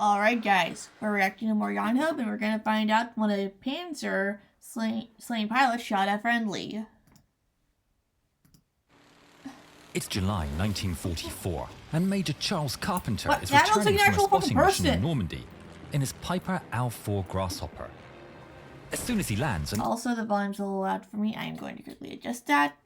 Alright guys, we're reacting to more Hub, and we're gonna find out when a Panzer slain pilot shot at friendly. It's July 1944, and Major Charles Carpenter is That looks like returning an from a actual fucking spotting mission in person. Normandy in his Piper Al-4 Grasshopper. As soon as he lands, an Also, the volume's a little loud for me. I am going to quickly adjust that.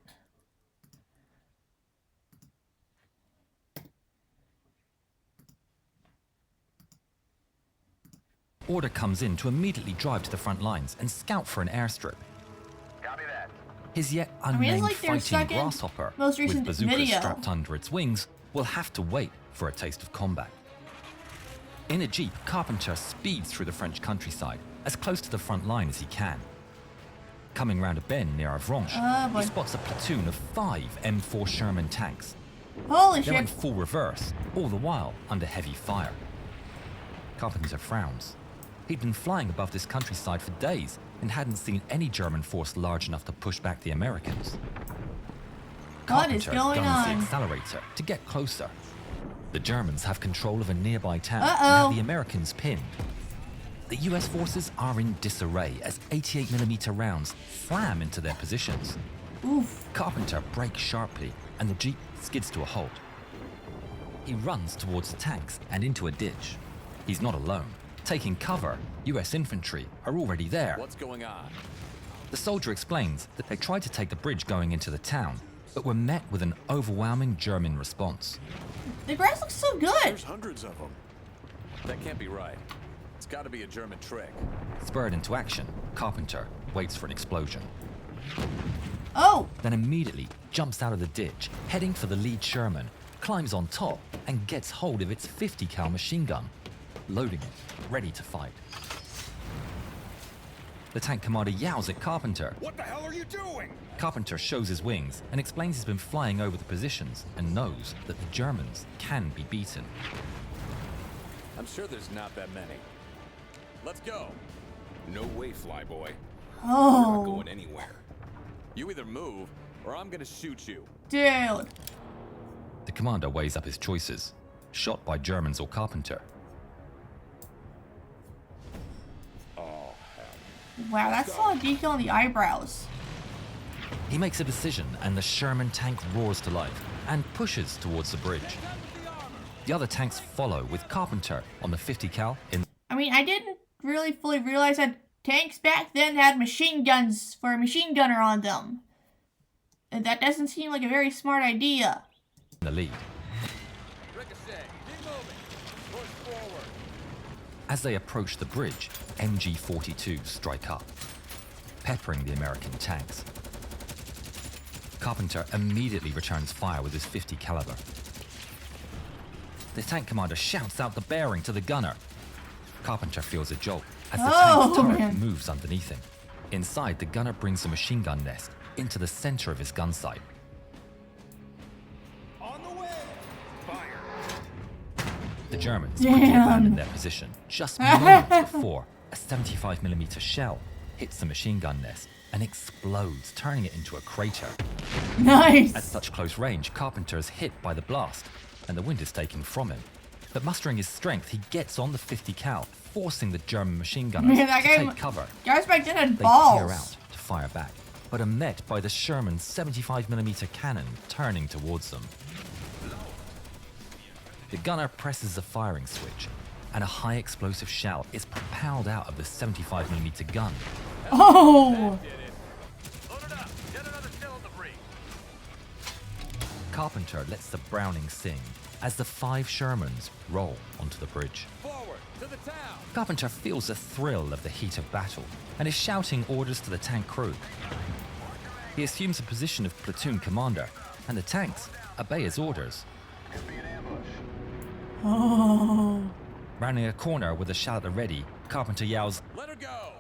order comes in to immediately drive to the front lines and scout for an airstrip. Copy that. His yet unnamed like their fighting second Grasshopper, most with recent bazookas video. strapped under its wings, will have to wait for a taste of combat. In a jeep, Carpenter speeds through the French countryside, as close to the front line as he can. Coming round a bend near Avranches, he spots a platoon of 5 M4 Sherman tanks. Holy They're in shit. full reverse, all the while under heavy fire. Carpenter frowns. He'd been flying above this countryside for days and hadn't seen any German force large enough to push back the Americans. What is Carpenter going guns the on? accelerator to get closer. The Germans have control of a nearby town and Uh-oh. have the Americans pinned. The US forces are in disarray as 88mm rounds slam into their positions. Oof. Carpenter brakes sharply and the jeep skids to a halt. He runs towards the tanks and into a ditch. He's not alone. Taking cover, US infantry are already there. What's going on? The soldier explains that they tried to take the bridge going into the town, but were met with an overwhelming German response. The grass looks so good. There's hundreds of them. That can't be right. It's got to be a German trick. Spurred into action, Carpenter waits for an explosion, Oh, then immediately jumps out of the ditch, heading for the lead Sherman, climbs on top, and gets hold of its 50 cal machine gun, loading it, ready to fight. The tank commander yells at Carpenter. What the hell are you doing? Carpenter shows his wings and explains he's been flying over the positions and knows that the Germans can be beaten. I'm sure there's not that many. Let's go. No way, flyboy. You're not oh, going anywhere. You either move, or I'm gonna shoot you. dude. The commander weighs up his choices, shot by Germans or Carpenter. Wow, that's a lot of detail on the eyebrows. He makes a decision and the Sherman tank roars to life and pushes towards the bridge. The other tanks follow with Carpenter on the 50 cal in. I mean, I didn't really fully realize that tanks back then had machine guns for a machine gunner on them. And that doesn't seem like a very smart idea. the lead. Ricochet, keep moving. Push forward. As they approach the bridge, MG-42s strike up, peppering the American tanks. Carpenter immediately returns fire with his 50 caliber. The tank commander shouts out the bearing to the gunner. Carpenter feels a jolt as the tank's turret man. moves underneath him. Inside, the gunner brings the machine gun nest into the center of his gun sight. On the way. Fire. The Germans quickly abandon their position just moments before a 75mm shell hits the machine gun nest and explodes, turning it into a crater. At Nice. such close range, Carpenter is hit by the blast, and the wind is taken from him. But mustering his strength, he gets on the 50 cal, forcing the German machine gunners Man, that to guy- take cover. Guys back then had They balls. clear out to fire back, but are met by the Sherman's 75mm cannon turning towards them. The gunner presses the firing switch, and a high explosive shell is propelled out of the 75mm gun. Oh. Did it. Load it up. Get another shell in the breach. Carpenter lets the Browning sing as the 5 Shermans roll onto the bridge. Forward to the town. Carpenter feels the thrill of the heat of battle and is shouting orders to the tank crew. He assumes a position of platoon commander, and the tanks obey his orders. Oh. Rounding a corner with a shell at the ready, Carpenter yells, Let her go.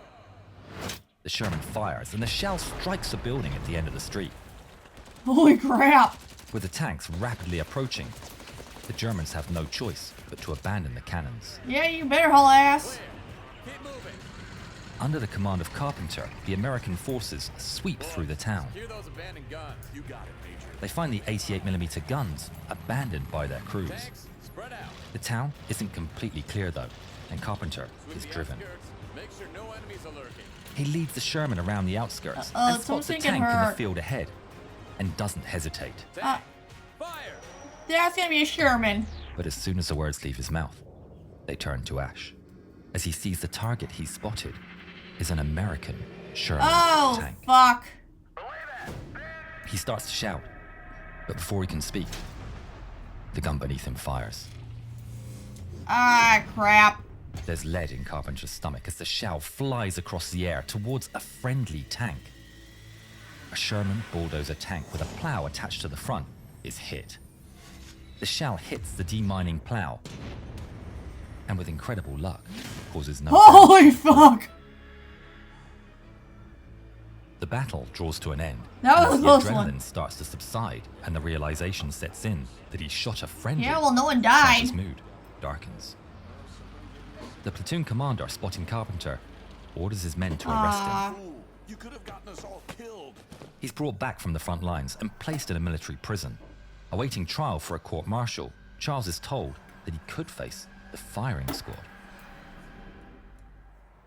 the Sherman fires, and the shell strikes a building at the end of the street. Holy crap. With the tanks rapidly approaching, the Germans have no choice but to abandon the cannons. Yeah, you better haul ass. Keep moving. Under the command of Carpenter, the American forces sweep through the town. Hear those abandoned guns. You got it, Major. They find the 88mm guns abandoned by their crews. Tanks, spread out. The town isn't completely clear though, and Carpenter is driven. Make sure no enemies are lurking. He leads the Sherman around the outskirts Uh-oh, and spots a someone's gonna tank get in the hurt. field ahead, and doesn't hesitate. Uh, Fire! that's gonna be a Sherman. But as soon as the words leave his mouth, they turn to ash, as he sees the target he's spotted is an American Sherman Oh, tank. fuck. He starts to shout, but before he can speak, the gun beneath him fires. Ah, crap. There's lead in Carpenter's stomach as the shell flies across the air towards a friendly tank. A Sherman bulldozer tank with a plow attached to the front is hit. The shell hits the demining plow, and with incredible luck, causes no damage. Holy fuck. The battle draws to an end. That was as a the close adrenaline one. starts to subside, and the realization sets in that he shot a friendly. Yeah, well, no one Panzer's died. mood darkens. The platoon commander, spotting Carpenter, orders his men to arrest him. Ooh, you could have gotten us all killed. He's brought back from the front lines and placed in a military prison. Awaiting trial for a court-martial, Charles is told that he could face the firing squad.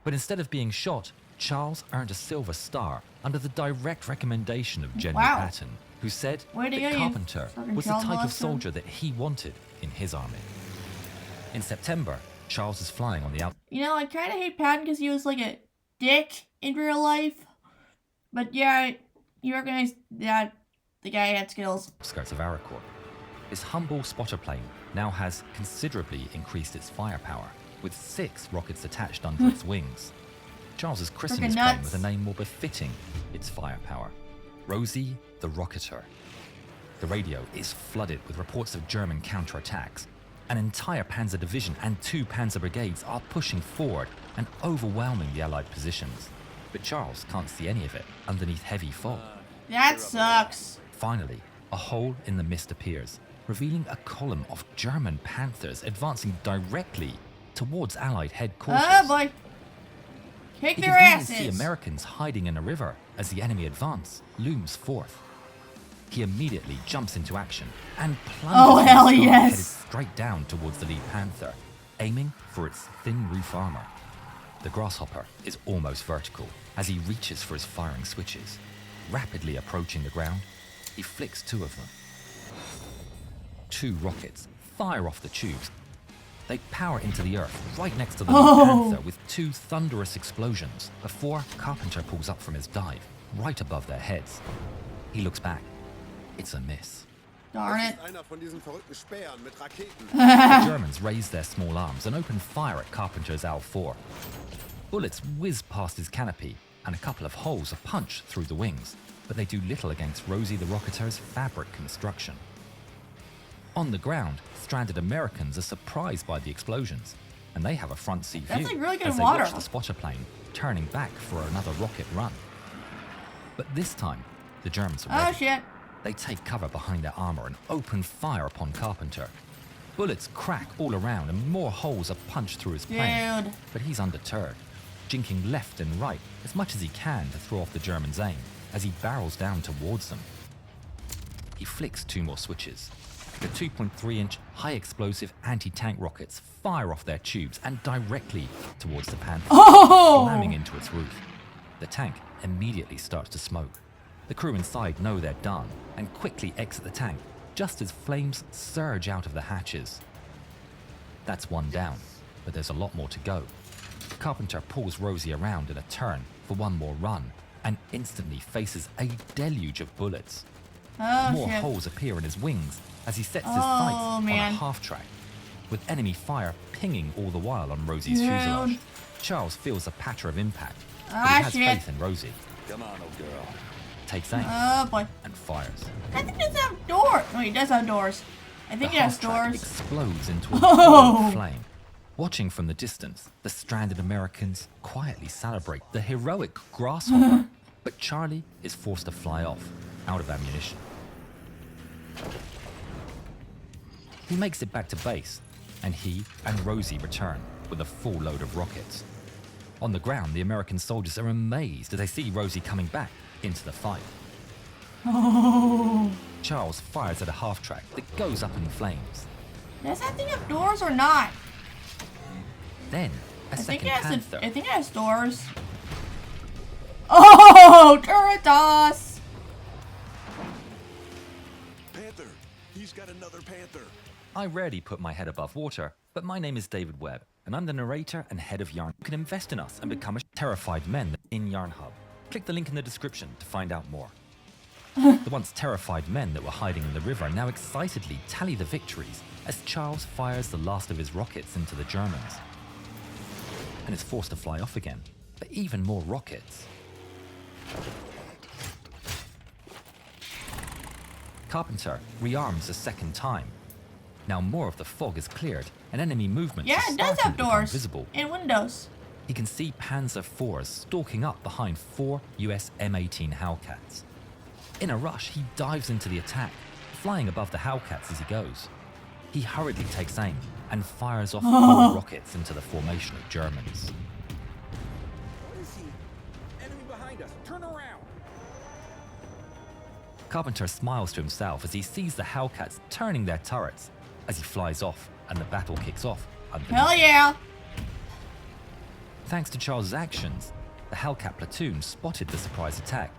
But instead of being shot, Charles earned a Silver Star under the direct recommendation of General Wow. Patton, who said Way to that go, you Carpenter fucking was the child type of molester. soldier that he wanted in his army. In September, Charles is flying on the You know, I kind of hate Patton because he was like a dick in real life. But yeah, you recognize that the guy had skills. outskirts of Aracorp. His humble spotter plane now has considerably increased its firepower, with 6 rockets attached under its wings. Charles has christened Frickin' his plane nuts. with a name more befitting its firepower: Rosie the Rocketer. The radio is flooded with reports of German counterattacks. An entire Panzer division and 2 Panzer brigades are pushing forward and overwhelming the Allied positions. But Charles can't see any of it underneath heavy fog. That sucks. Finally, a hole in the mist appears, revealing a column of German Panthers advancing directly towards Allied headquarters. Oh boy. Kick He their can even see asses. Americans hiding in a river as the enemy advance looms forth. He immediately jumps into action and plunges Oh, his hell star yes. headed straight down towards the lead Panther, aiming for its thin roof armor. The Grasshopper is almost vertical as he reaches for his firing switches. Rapidly approaching the ground, he flicks 2 of them. 2 rockets fire off the tubes. They power into the earth right next to the lead Panther with 2 thunderous explosions before Carpenter pulls up from his dive right above their heads. He looks back. It's a miss. Darn it. Einer von diesen verrückten Spähern mit Raketen. The Germans raise their small arms and open fire at Carpenter's Al-4. Bullets whiz past his canopy, and a couple of holes are punched through the wings, but they do little against Rosie the Rocketer's fabric construction. On the ground, stranded Americans are surprised by the explosions, and they have a front seat That's view like really good as they water. watch the spotter plane turning back for another rocket run. But this time, the Germans are Oh ready. shit. They take cover behind their armor and open fire upon Carpenter. Bullets crack all around and more holes are punched through his plane. Dude. But he's undeterred, jinking left and right as much as he can to throw off the Germans' aim as he barrels down towards them. He flicks 2 more switches. The 2.3-inch high-explosive anti-tank rockets fire off their tubes and directly towards the Panther, slamming into its roof. The tank immediately starts to smoke. The crew inside know they're done and quickly exit the tank just as flames surge out of the hatches. That's 1 down, but there's a lot more to go. Carpenter pulls Rosie around in a turn for 1 more run and instantly faces a deluge of bullets. Oh More shit. holes appear in his wings as he sets his Oh, sights on a man. half-track, with enemy fire pinging all the while on Rosie's Dude. fuselage. Charles feels a patter of impact, but Ah, he has shit. faith in Rosie, Come on, old girl. takes aim, Oh boy. and fires. I think it does have doors. No, he does have doors. I think The it has half-track doors. explodes into a Oh. ball of flame. Watching from the distance, the stranded Americans quietly celebrate the heroic Grasshopper, but Charlie is forced to fly off, out of ammunition. He makes it back to base, and he and Rosie return with a full load of rockets. On the ground, the American soldiers are amazed as they see Rosie coming back into the fight. Charles fires at a half-track that goes up in flames. Does that thing have doors or not? Then, a second Panther. I think it has doors. Oh, Turritos! Panther! He's got another Panther! I rarely put my head above water, but my name is David Webb, and I'm the narrator and head of Yarn. You can invest in us and become a terrified men in Yarn Hub. Click the link in the description to find out more. The once terrified men that were hiding in the river now excitedly tally the victories as Charles fires the last of his rockets into the Germans and is forced to fly off again, but even more rockets. Carpenter rearms a second time. Now more of the fog is cleared and enemy movements Yeah, are it does starting have to become doors visible. and windows. He can see Panzer IVs stalking up behind 4 US M18 Hellcats. In a rush, he dives into the attack, flying above the Hellcats as he goes. He hurriedly takes aim and fires off 4 rockets into the formation of Germans. What is he? Enemy behind us. Turn around. Carpenter smiles to himself as he sees the Hellcats turning their turrets as he flies off and the battle kicks off underneath. Hell yeah! Thanks to Charles's actions, the Hellcat platoon spotted the surprise attack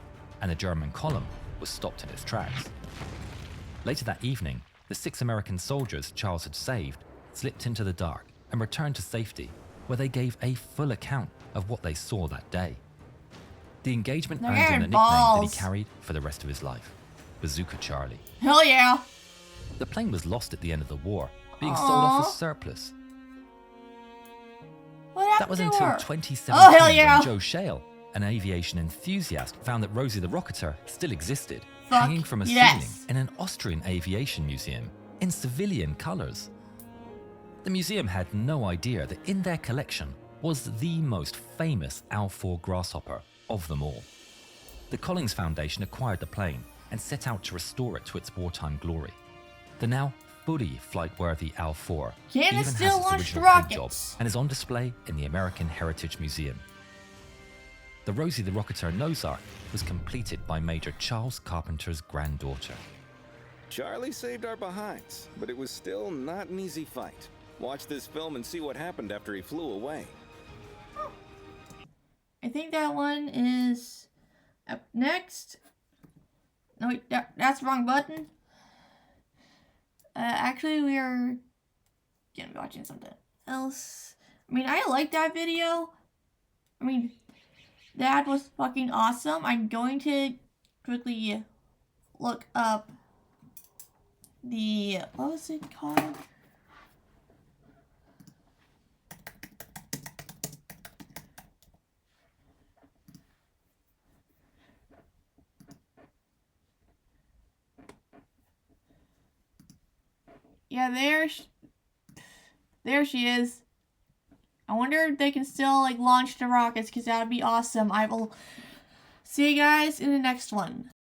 and the German column was stopped in its tracks. Later that evening, the 6 American soldiers Charles had saved slipped into the dark and returned to safety, where they gave a full account of what they saw that day. The engagement They're earned him a getting nickname that he balls. carried for the rest of his life, Bazooka Charlie. Hell yeah! The plane was lost at the end of the war, being sold off Aw. as surplus. What happened That was to until her? 2017 Oh, hell yeah. when Joe Shale, an aviation enthusiast, found that Rosie the Rocketer still existed, Fuck hanging from a yes. ceiling in an Austrian aviation museum in civilian colors. The museum had no idea that in their collection was the most famous Al-4 Grasshopper of them all. The Collins Foundation acquired the plane and set out to restore it to its wartime glory. The now fully flight-worthy Al-4 Can it even still has its launch original paint job rockets? and is on display in the American Heritage Museum. The Rosie the Rocketer nose art was completed by Major Charles Carpenter's granddaughter. Charlie saved our behinds, but it was still not an easy fight. Watch this film and see what happened after he flew away. I think that one is up next. No, wait, that's the wrong button. Actually, we are gonna be watching something else. I mean, I like that video. I mean, that was fucking awesome. I'm going to quickly look up the, what was it called? Yeah, there she is. I wonder if they can still like launch the rockets, because that would be awesome. I will see you guys in the next one.